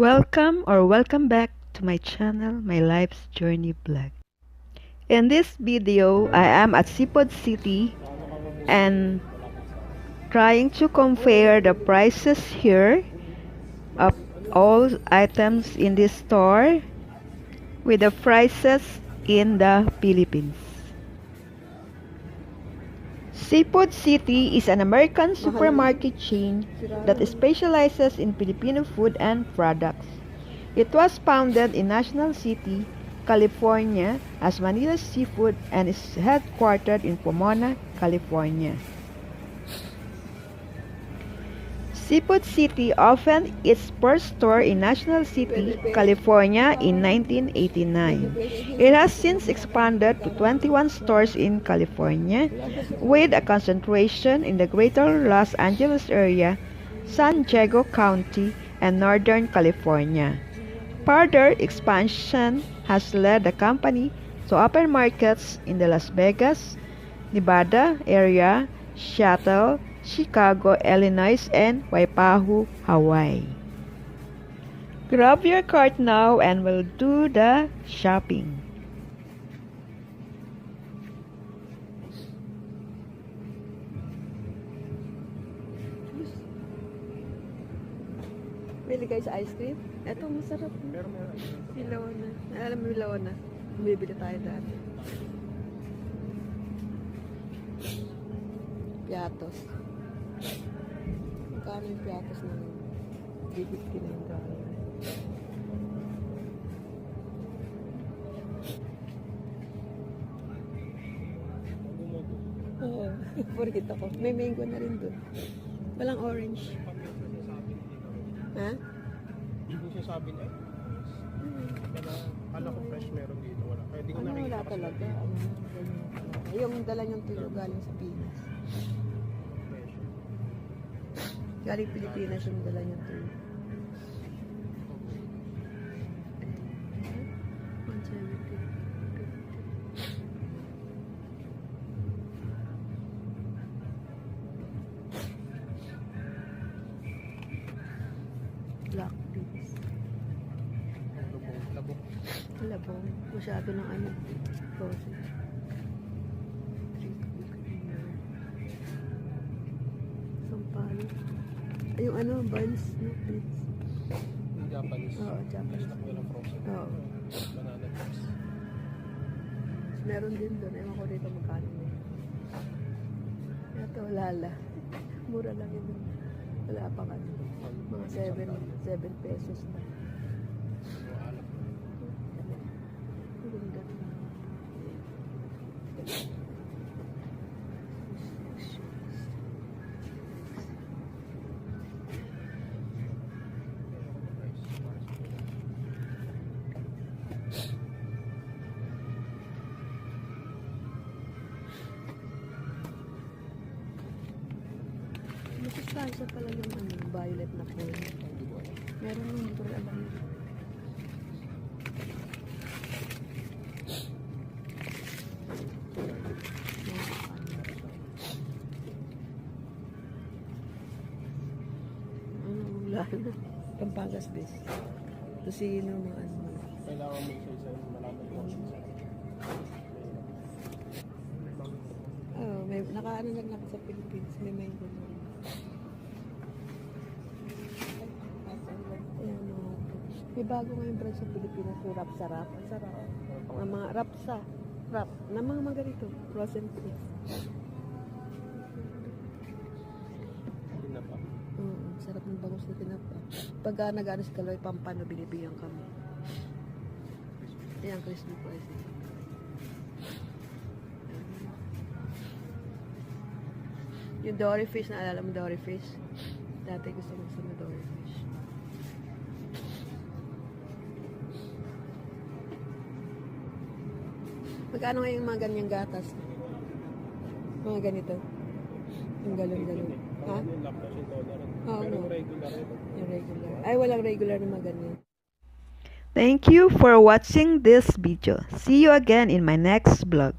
Welcome back to my channel, My Life's Journey Vlog. In this video, I am at Sipod City and trying to compare the prices here of all items in this store with the prices in the Philippines. Seafood City is an American supermarket chain that specializes in Filipino food and products. It was founded in National City, California as Manila Seafood and is headquartered in Pomona, California. Seafood City opened its first store in National City, California in 1989. It has since expanded to 21 stores in California, with a concentration in the greater Los Angeles area, San Diego County, and Northern California. Further expansion has led the company to open markets in the Las Vegas, Nevada area, Seattle, Chicago, Illinois, and Waipahu, Hawaii. Grab your cart now and we'll do the shopping. Bili guys ice cream. Ito masarap. Hilaw na. Alam mo hilaw na. Bibili tayo dati. Piatos. Magkano yung piatos na $3.59? Oo. Favorito ko. May mango na rin dun. Walang orange. Ha? Yung sasabi niya, kala ko fresh meron dito. Wala. Kaya di ko nakikita. Wala talaga. Yung dala niyong tuyo galing sa Pinas. Galing Pilipinas yung dala niyong tuyo. Black beans. Labong. Masyado ng ano. Frozen. Sampalo. Ay, yung ano, buns. No, beans. Yung Japanese. Oo, Japanese. Stock nila frozen. Oo. Banana chips. Meron din doon. Ewan ko dito magkano na yun. Ito, lala. Mura lang yun. Wala pa ka. Mga 7 pesos na. Ganda. Masustansya pala yung ano, violet na corn. Meron nung hindi ko rin alam yun. Ano, lalo na. Pampangas base. Tusino, mga ano. Kailangan mo isa-isa yung malaman yung Oh, may nakaano lang sa Philippines. May mango na. Ayan, may bago ngayong brand sa Pilipinas yung rap sa rap. Ang sarap. Ang mga rap sa rap. Na mga ganito. Frozen fruits. tinapa. Sarap ng bangus na tinapa. Pagka nag-ano si Kaloy Pampano, binibigyan kami. Ayan, crispy fries. Yung dory fish, naalala mo dory fish? Dati gusto ko sa dory fish. Magkano nga yung mga ganyang gatas? Mga ganito. Yung galon-galon. Ha? Yung lactose intolerant. Oo, Pero no. regular ito. Yung regular. Ay, walang regular na mga ganyan. Thank you for watching this video. See you again in my next vlog.